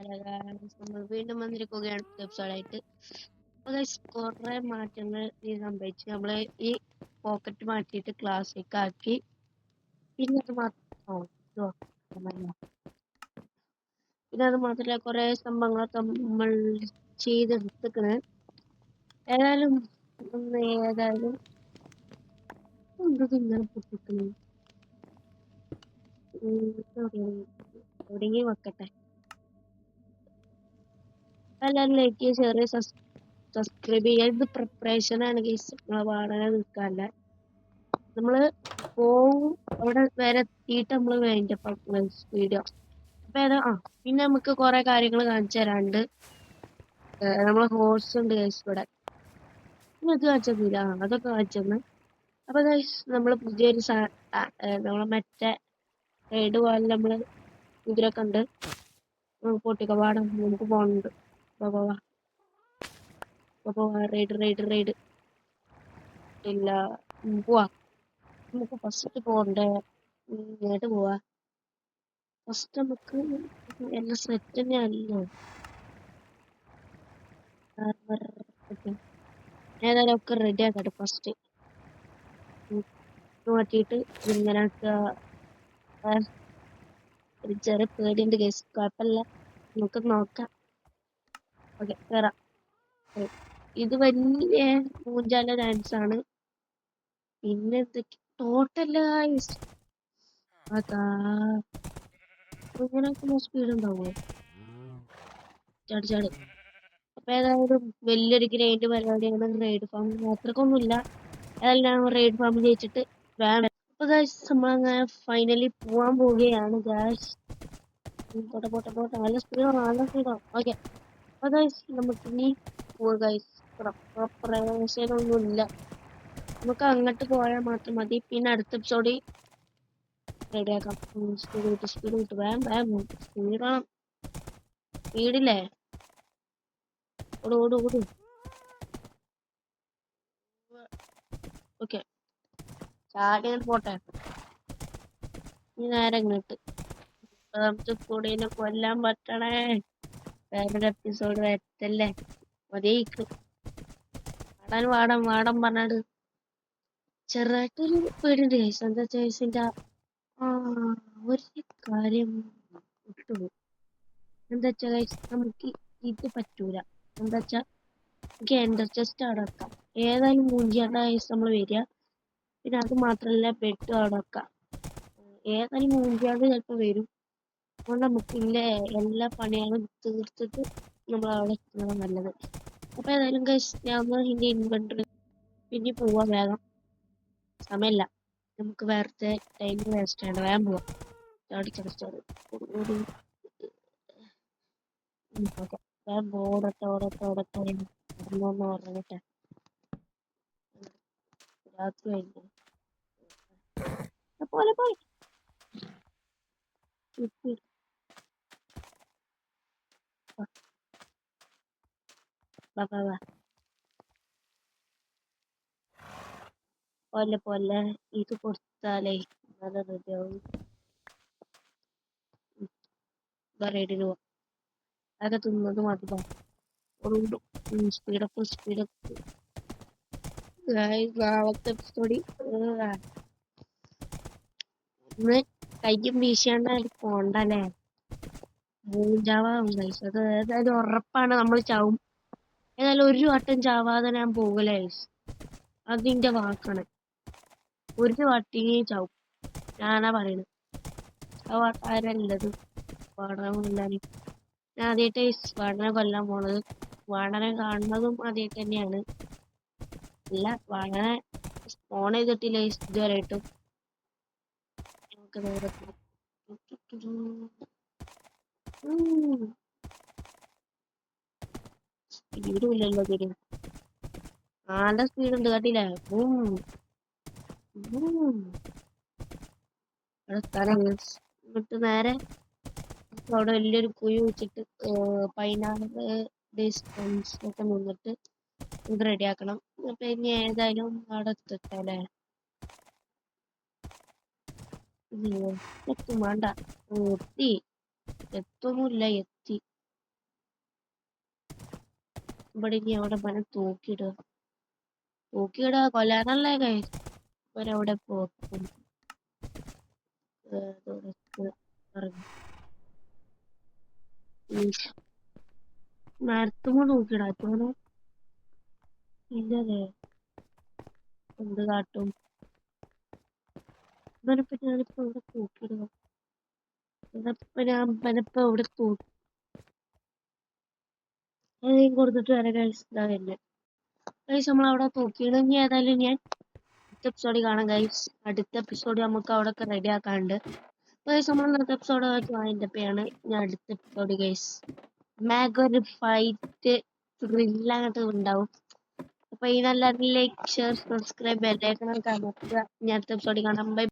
Hello guys, നമ്മൾ വീണ്ടും വന്നിരിക്കുകയാണ് എപ്പിസോഡായിട്ട്. കുറെ മാറ്റങ്ങൾ ഈ സംഭവിച്ചു. നമ്മള് ഈ പോക്കറ്റ് മാറ്റിയിട്ട് ക്ലാസ്സിലേക്ക് ആക്കി. പിന്നെ അത് മാത്രമല്ല കുറെ സംഭവങ്ങളൊക്കെ നമ്മൾ ചെയ്തെടുത്തിക്കണ്. ഏതായാലും ഏതായാലും ഇങ്ങനെ പൊട്ടിക്കണ് എവിടെയെങ്കിലും വെക്കട്ടെ. എല്ലാവരും ലൈക്ക് ചെയ്യുക, ഷെയർ ചെയ്യുക, സബ്സ്ക്രൈബ് ചെയ്യുക. ഇത് പ്രിപ്പറേഷൻ ആണ് ഗൈസ്. നമ്മളെ വാടക നിൽക്കാല്ല. നമ്മള് പോവും അവിടെ വരെ എത്തിയിട്ട് നമ്മള് വേണ്ട വീഡിയോ. അപ്പൊ പിന്നെ നമുക്ക് കുറെ കാര്യങ്ങൾ കാണിച്ചു തരാണ്ട്. നമ്മളെ ഹോഴ്സ് ഉണ്ട് ഗൈസ് ഇവിടെ. ഇത് കാണിച്ചില്ല, അതൊക്കെ കാണിച്ചെന്ന്. അപ്പൊ ഗൈസ് നമ്മള് പുതിയൊരു നമ്മളെ മറ്റേ റൈഡ് പോലെ നമ്മള് ഇതിലൊക്കെ ഉണ്ട്. പൊട്ടിക്ക പാടം നമുക്ക് പോകണുണ്ട്. റൈഡ് ഇല്ല. പോവാ, നമുക്ക് ഫസ്റ്റ് പോണ്ടേ. ഇങ്ങോട്ട് പോവാ. ഫസ്റ്റ് നമുക്ക് എല്ലാം സെറ്റ് തന്നെയാണല്ലോ. ഏതായാലും ഒക്കെ റെഡി ആക്കട്ടെ. ഫസ്റ്റ് മാറ്റിയിട്ട് ഇങ്ങനെ ഒരു ചെറിയ പേടിയുണ്ട് കേസ്. കുഴപ്പമില്ല, നമുക്ക് നോക്കാം. ഓക്കെ, കേറാം. ഇത് വലിയ മൂഞ്ചാല ഡാൻസ് ആണ്. പിന്നെ എന്തൊക്കെ ടോട്ടല് അതാ ഇങ്ങനെയൊക്കെ സ്പീഡ് ഉണ്ടാവോ? ചാടി. അപ്പൊ ഏതായാലും വലിയൊരു ഗ്രൈൻഡ് പരിപാടിയാണ്. റൈഡ് ഫാം അത്രക്കൊന്നുമില്ല. ഏതായാലും ഞാൻ റൈഡ് ഫാം ജയിച്ചിട്ട് വേണം. അപ്പൊ ഗായ്സ് നമ്മളങ്ങനെ ഫൈനലി പോവാൻ പോവുകയാണ് ഗായ്സ്. പോട്ടെ നല്ല സ്പീഡോ. ഓക്കെ, അപ്പൊ ഗായ്സ് നമുക്ക് ഇനി പോവാ ഗായ്സ്. പ്രവേശനമൊന്നുമില്ല, നമുക്ക് അങ്ങോട്ട് പോയാൽ മാത്രം മതി. പിന്നെ അടുത്ത എപ്പിസോഡിൽ റെഡിയാക്കാം. സ്പീഡ് വിട്ട് വേം സ്പീഡില്ലേ. ഓട്. ഓക്കെ, ചാടി പോട്ടെ. ഇനി നേരെ ഇങ്ങോട്ട് നമുക്ക് കൂടെ കൊല്ലാൻ പറ്റണേ. വേറൊരു എപ്പിസോഡ് വരത്തല്ലേ. മതിക്ക് വാടം പറഞ്ഞാട് ചെറുതായിട്ടൊരു പേടിയുണ്ട് ഗൈസ്. എന്താ ചേച്ചിന്റെ ഒരു കാര്യം വിട്ടുപോകും. എന്താ വെച്ചാ ഗൈസ്, നമുക്ക് ഇത് പറ്റൂല. എന്താ വെച്ചാ നമുക്ക് എൻഡർ ചെസ്റ്റ് അവിടെ വെക്കാം. ഏതായാലും മൂഞ്ചിയാണ്ട ഗൈസ് നമ്മൾ വരിക. പിന്നെ അത് മാത്രല്ല ബെഡ് അവിടെ വെക്കാം. ഏതായാലും മൂഞ്ചിയാണ്ട് ചിലപ്പോ വരും. അതുകൊണ്ട് നമുക്ക് എല്ലാ പണികളും തീർത്തിട്ട് നമ്മൾ അവിടെ എത്തുന്നത് നല്ലത്. അപ്പൊ ഏതായാലും ഗൈസ് ഞാൻ ഇതിന്റെ ഇൻവെന്ററി പിന്നെ പോവാൻ വേഗം. സമയമില്ല, നമുക്ക് വേറെ ടൈം വേസ്റ്റ് ചെയ്യണ്ട. വേഗം പോവാം. വേഗം ഓടട്ടെ. ഉറങ്ങട്ടെ. രാത്രി കഴിഞ്ഞു. പോലെ പോലെ ഇത് കൊടുത്താലേ അത് റെഡിയാവും. റെഡിന് പോവാം. അതൊക്കെ തിന്നത് മതി. സ്പീഡപ്പ് എപ്പിസോഡി കയ്യും വീശാണ്ട് പോണ്ടല്ലേ. മൂഞ്ചാവാം ഗൈസ്. അത് ഏതായാലും ഉറപ്പാണ് നമ്മൾ ചാവും. ഏതായാലും ഒരു വട്ടം ചാവാതെ ഞാൻ പോകലേ. അതിന്റെ വാക്കാണ്. ഒരു വട്ടിയും ചാവും, ഞാനാ പറയണത്. ആ വാട്ടാരല്ലത് വാടകമില്ലാതെ. ഞാൻ ആദ്യമായിട്ട് വാടനെ കൊല്ലാൻ പോണത്. വാടനെ കാണുന്നതും ആദ്യമായിട്ട് തന്നെയാണ്. അല്ല, വാടനെ സ്പോൺ ചെയ്തിട്ടില്ല ഇതുവരെയായിട്ടും. നമുക്ക് നേരെ സ്പീഡും ഇല്ലല്ലോ തരും. നല്ല സ്പീഡ് ഉണ്ട് കേട്ടില്ലേ. എന്നിട്ട് നേരെ അവിടെ വലിയൊരു കുഴി വെച്ചിട്ട് പൈനാപ്പിൾ ഡിസ്റ്റൻസ് ഒക്കെ നിന്നിട്ട് ഇത് റെഡിയാക്കണം. അപ്പൊ ഇനി ഏതായാലും അവിടെ എത്തല്ലേ. എത്തും വേണ്ട. എത്തി. എത്തൊന്നുമില്ല, എത്തി. ഇവിടെ ഇനി അവിടെ പനം തൂക്കിയിടുക കൊല്ലാനല്ലേ ഗൈസ്. ഇവരവിടെ പോകും. മരത്തുമ്പോ തൂക്കിയിടാത്തോണു ഇല്ലേ എന്ത് കാട്ടും. ഇവനിപ്പോ ഞാനിപ്പോ ഇവിടെ തൂക്കിയിടുക. ഇവനിപ്പോ ഇവിടെ കൊടുത്തിട്ട് വരാം ഗൈസ്. ഇതാ തന്നെ ഗൈസ് നമ്മളവിടെ തൂക്കിയിടും. ഏതായാലും ഞാൻ അടുത്ത എപ്പിസോഡ് കാണാം ഗൈസ്. അടുത്ത എപ്പിസോഡ് നമുക്ക് അവിടെ ഒക്കെ റെഡി ആക്കാണ്ട് ഗൈസ്. നമ്മൾ ഇന്നത്തെ എപ്പിസോഡ് വാങ്ങിയപ്പോഴാണ് ഞാൻ അടുത്ത എപ്പിസോഡ് ഗൈസ് മാഗ് ഒരു ഫൈറ്റ് ത്രില്ലങ്ങോട്ട് ഉണ്ടാവും. അപ്പൊ ഇതിനെല്ലാവരും ലൈക്ക് ഷെയർ സബ്സ്ക്രൈബ് ബെല്ലൈക്കൺ ഒക്കെ അമർത്തുക. ഞാൻ അടുത്ത എപ്പിസോഡ് കാണാം. ബൈ.